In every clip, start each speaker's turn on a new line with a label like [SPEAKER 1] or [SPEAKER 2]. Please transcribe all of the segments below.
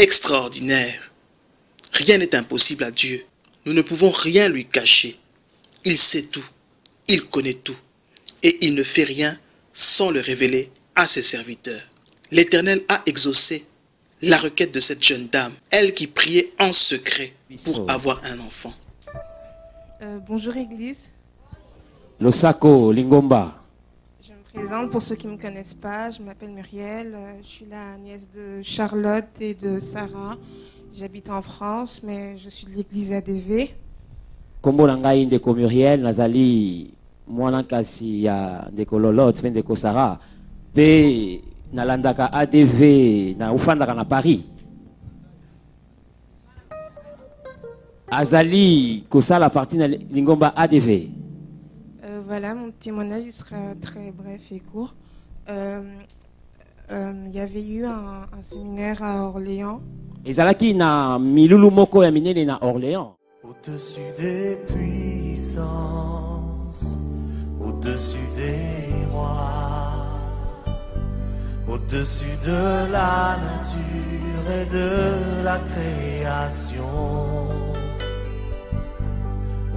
[SPEAKER 1] extraordinaire. Rien n'est impossible à Dieu. Nous ne pouvons rien lui cacher. Il sait tout. Il connaît tout. Et il ne fait rien sans le révéler à ses serviteurs. L'Éternel a exaucé la requête de cette jeune dame, elle qui priait en secret pour avoir un enfant.
[SPEAKER 2] Bonjour Église.
[SPEAKER 3] Losako, Lingomba.
[SPEAKER 2] Je me présente pour ceux qui ne me connaissent pas. Je m'appelle Muriel. Je suis la nièce de Charlotte et de Sarah. J'habite en France, mais je suis de l'église ADV.
[SPEAKER 3] Kombo nangai ndeko Muriel, nazali mwana kasi ya ndeko Lolot, ndeko Sarah. Pe nalandaka ADV na ufandaka na Paris. Azali kosala partie na Lingomba ADV.
[SPEAKER 2] Voilà, mon témoignage il sera très bref et court. Il y avait eu un séminaire à Orléans.
[SPEAKER 3] Ezalaki na milulu moko ya minene na Orléans.
[SPEAKER 4] Au-dessus des puissances, au-dessus des rois, au-dessus de la nature et de la création,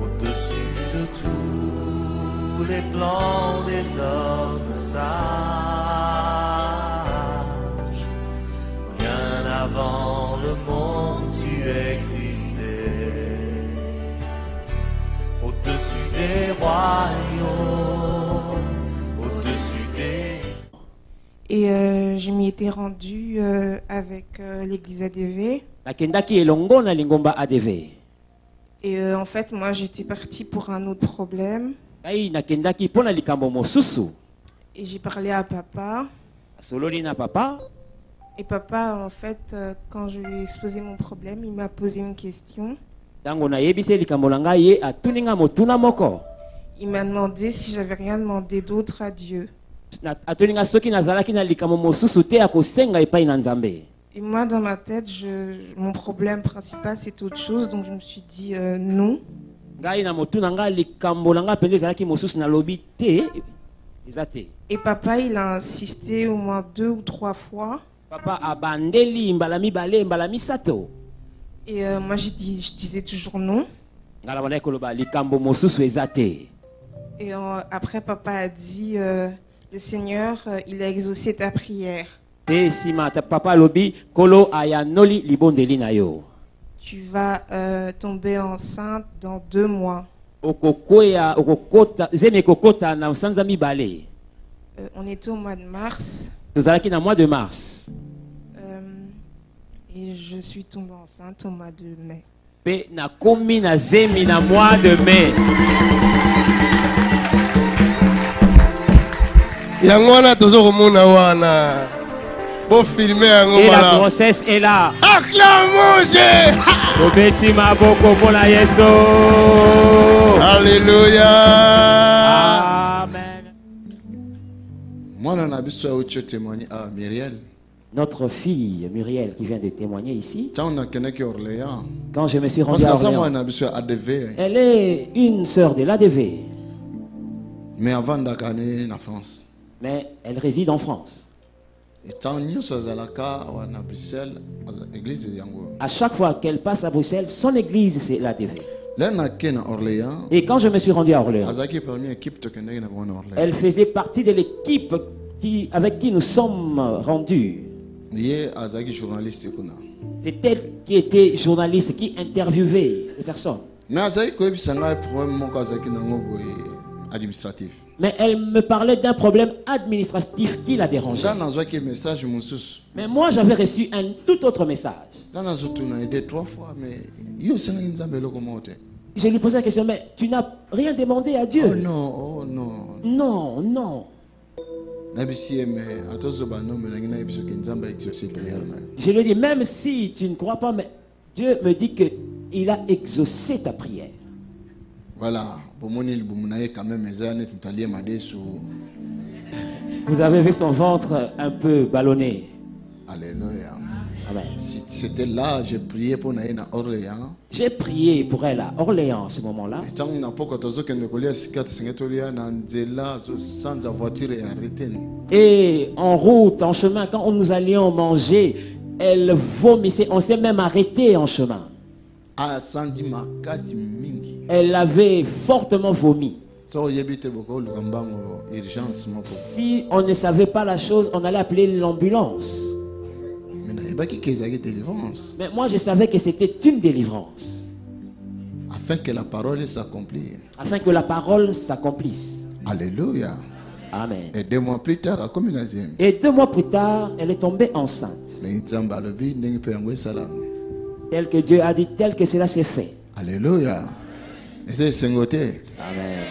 [SPEAKER 4] au-dessus de tous les plans des hommes sages, bien avant le monde tu existais, au-dessus des royaumes, au-dessus des...
[SPEAKER 2] Et je m'y étais rendue avec l'église ADV.
[SPEAKER 3] Nakendaki elongo na Lingomba ADV.
[SPEAKER 2] Et en fait, moi, j'étais partie pour un autre problème.
[SPEAKER 3] Ai nakendaki pona likambo mosusu.
[SPEAKER 2] Et j'ai parlé à papa.
[SPEAKER 3] Sololi na papa.
[SPEAKER 2] Et papa, en fait, quand je lui ai exposé mon problème, il m'a posé une question.
[SPEAKER 3] Tango na yebise likambo langa ye atuninga motuna moko.
[SPEAKER 2] Il m'a demandé si j'avais rien demandé d'autre à Dieu.
[SPEAKER 3] Atuninga soki nazalaki na likambo mosusu te akosenga epai na Nzambe.
[SPEAKER 2] Et moi, dans ma tête, mon problème principal, c'était autre chose. Donc, je me suis dit non. Et papa, il a insisté au moins 2 ou 3 fois.
[SPEAKER 3] Papa abandeli mbalami bale mbalami sato.
[SPEAKER 2] Et moi, je disais toujours non. Et après, papa a dit, le Seigneur, il a exaucé ta prière.
[SPEAKER 3] Tu
[SPEAKER 2] vas tomber enceinte dans 2 mois. On était au mois de mars. Et je suis tombée enceinte au mois de mai.
[SPEAKER 5] Yangwana tozo mona wana. Pour filmer un
[SPEAKER 3] et la grossesse est là.
[SPEAKER 5] Acclamons-je. Alléluia.
[SPEAKER 3] Amen.
[SPEAKER 5] Moi, on a besoin de témoigner à Muriel.
[SPEAKER 3] Notre fille Muriel qui vient de témoigner ici.
[SPEAKER 5] Quand
[SPEAKER 3] je me suis rendu à Orléans, elle est une sœur de l'ADV.
[SPEAKER 5] Mais avant d'aller en France.
[SPEAKER 3] Mais elle réside en France. À chaque fois qu'elle passe à Bruxelles, son église c'est l'ADV. Et quand je me suis rendu à Orléans, elle faisait partie de l'équipe avec qui nous sommes rendus. C'est elle qui était journaliste, qui interviewait les personnes. Mais elle me parlait d'un problème administratif qui la dérangeait. Mais moi j'avais reçu un tout autre message. Je lui posais la question, mais tu n'as rien demandé à Dieu?
[SPEAKER 5] Oh non, oh non.
[SPEAKER 3] Non, non. Je lui ai dit, même si tu ne crois pas, mais Dieu me dit qu'il a exaucé ta prière.
[SPEAKER 5] Voilà.
[SPEAKER 3] Vous avez vu son ventre un peu ballonné.
[SPEAKER 5] Alléluia.
[SPEAKER 3] Amen.
[SPEAKER 5] C'était là, j'ai prié pour Naïna Orléans.
[SPEAKER 3] J'ai prié pour elle à Orléans à ce moment-là.
[SPEAKER 5] Et
[SPEAKER 3] et en route, en chemin, quand nous allions manger, Elle vomissait, on s'est même arrêté en chemin. Elle avait fortement vomi. Si on ne savait pas la chose, on allait appeler l'ambulance. Mais moi je savais que c'était une délivrance.
[SPEAKER 5] Afin que la parole s'accomplisse.
[SPEAKER 3] Afin que la parole s'accomplisse.
[SPEAKER 5] Alléluia.
[SPEAKER 3] Amen.
[SPEAKER 5] Et 2 mois plus tard,
[SPEAKER 3] elle est tombée enceinte. Tel que Dieu a dit, tel que cela s'est fait.
[SPEAKER 5] Alléluia.
[SPEAKER 3] Amen.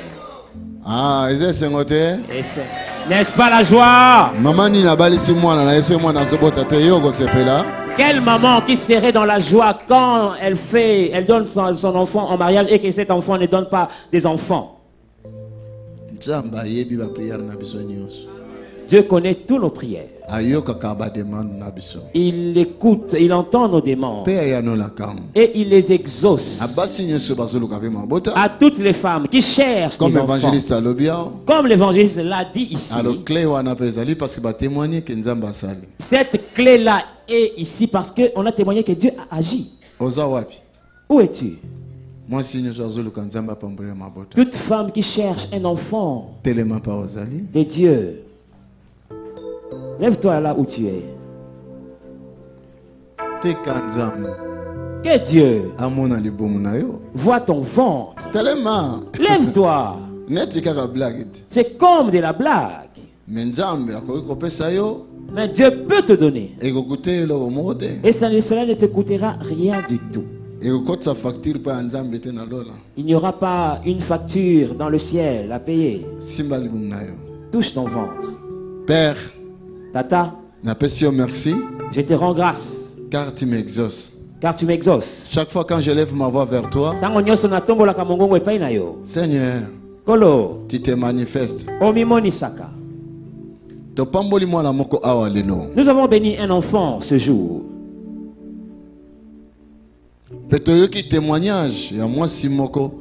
[SPEAKER 5] Ah,
[SPEAKER 3] n'est-ce pas la joie? Quelle maman qui serait dans la joie quand elle donne son enfant en mariage et que cet enfant ne donne pas des enfants? Dieu connaît toutes nos prières. Il écoute, il entend nos demandes. Et il les exauce. À toutes les femmes qui cherchent des enfants. Comme l'évangéliste l'a dit ici. Cette clé-là est ici parce qu'on a témoigné que Dieu a agi. Où es-tu? Toute femme qui cherche un enfant de Dieu, lève-toi là où tu es. Que Dieu voit ton ventre. Lève-toi. C'est comme de la blague. Mais Dieu peut te donner. Et cela ne te coûtera rien du tout. Il n'y aura pas une facture dans le ciel à payer. Touche ton ventre.
[SPEAKER 5] Père,
[SPEAKER 3] Tata,
[SPEAKER 5] merci.
[SPEAKER 3] Je te rends grâce.
[SPEAKER 5] Car tu m'exauces.
[SPEAKER 3] Car tu m'exauces.
[SPEAKER 5] Chaque fois quand je lève ma voix vers toi, Seigneur, tu te manifestes.
[SPEAKER 3] Nous avons béni un enfant ce jour.
[SPEAKER 5] Petoyoki témoignage ya mwasi moko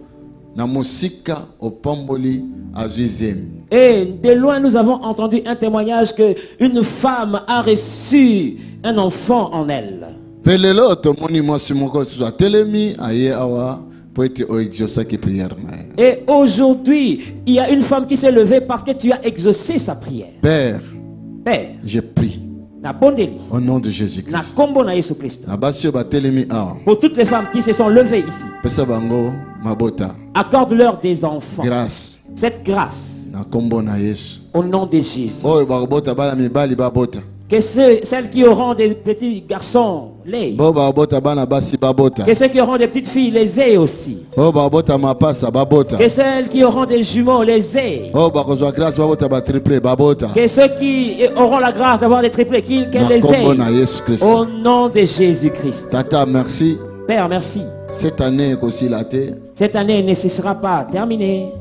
[SPEAKER 5] na musika opamboli azuizem.
[SPEAKER 3] Et de loin nous avons entendu un témoignage que une femme a reçu un enfant en elle.
[SPEAKER 5] Pelelo to moni mwasi moko suza telemi aye awa poete o exaucer ki prière.
[SPEAKER 3] Et aujourd'hui, il y a une femme qui s'est levée parce que tu as exaucé sa prière.
[SPEAKER 5] Père,
[SPEAKER 3] je
[SPEAKER 5] prie. Au nom de Jésus-Christ.
[SPEAKER 3] Pour toutes les femmes qui se sont levées ici, accorde-leur des enfants.
[SPEAKER 5] Grâce.
[SPEAKER 3] Cette grâce. Au nom de Jésus. Que celles qui auront des petits garçons l'aient. Que ceux qui auront des petites filles les aient aussi. Que celles qui auront des jumeaux les aient. Que ceux qui auront la grâce d'avoir des triplés qu'elles les aient. Au nom de Jésus-Christ.
[SPEAKER 5] Tata, merci.
[SPEAKER 3] Père, merci.
[SPEAKER 5] Cette année
[SPEAKER 3] ne sera pas terminée.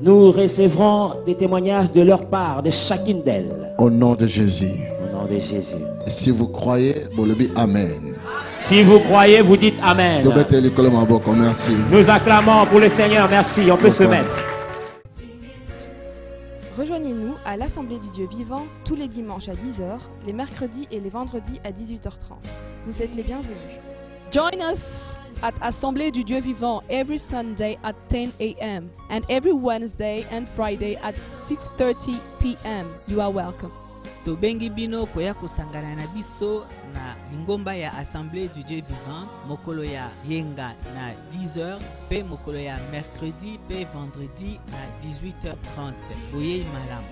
[SPEAKER 3] Nous recevrons des témoignages de leur part, de chacune d'elles.
[SPEAKER 5] Au nom de Jésus.
[SPEAKER 3] Au nom de Jésus.
[SPEAKER 5] Et si vous croyez, vous le dites Amen.
[SPEAKER 3] Si vous croyez, vous dites Amen.
[SPEAKER 5] Merci.
[SPEAKER 3] Nous acclamons pour le Seigneur. Merci. On peut se mettre.
[SPEAKER 6] Rejoignez-nous à l'Assemblée du Dieu vivant tous les dimanches à 10h, les mercredis et les vendredis à 18h30. Vous êtes les bienvenus.
[SPEAKER 7] Join us at Assemblée du Dieu vivant every Sunday at 10 a.m. and every Wednesday and Friday at 6:30 p.m. You are welcome.
[SPEAKER 8] Tobengi bino koya kosangana na biso na lingomba ya Assemblée du Dieu vivant mokolo ya yenga na 10h pe mokolo ya mercredi pe vendredi na 18h30. Oyei malam.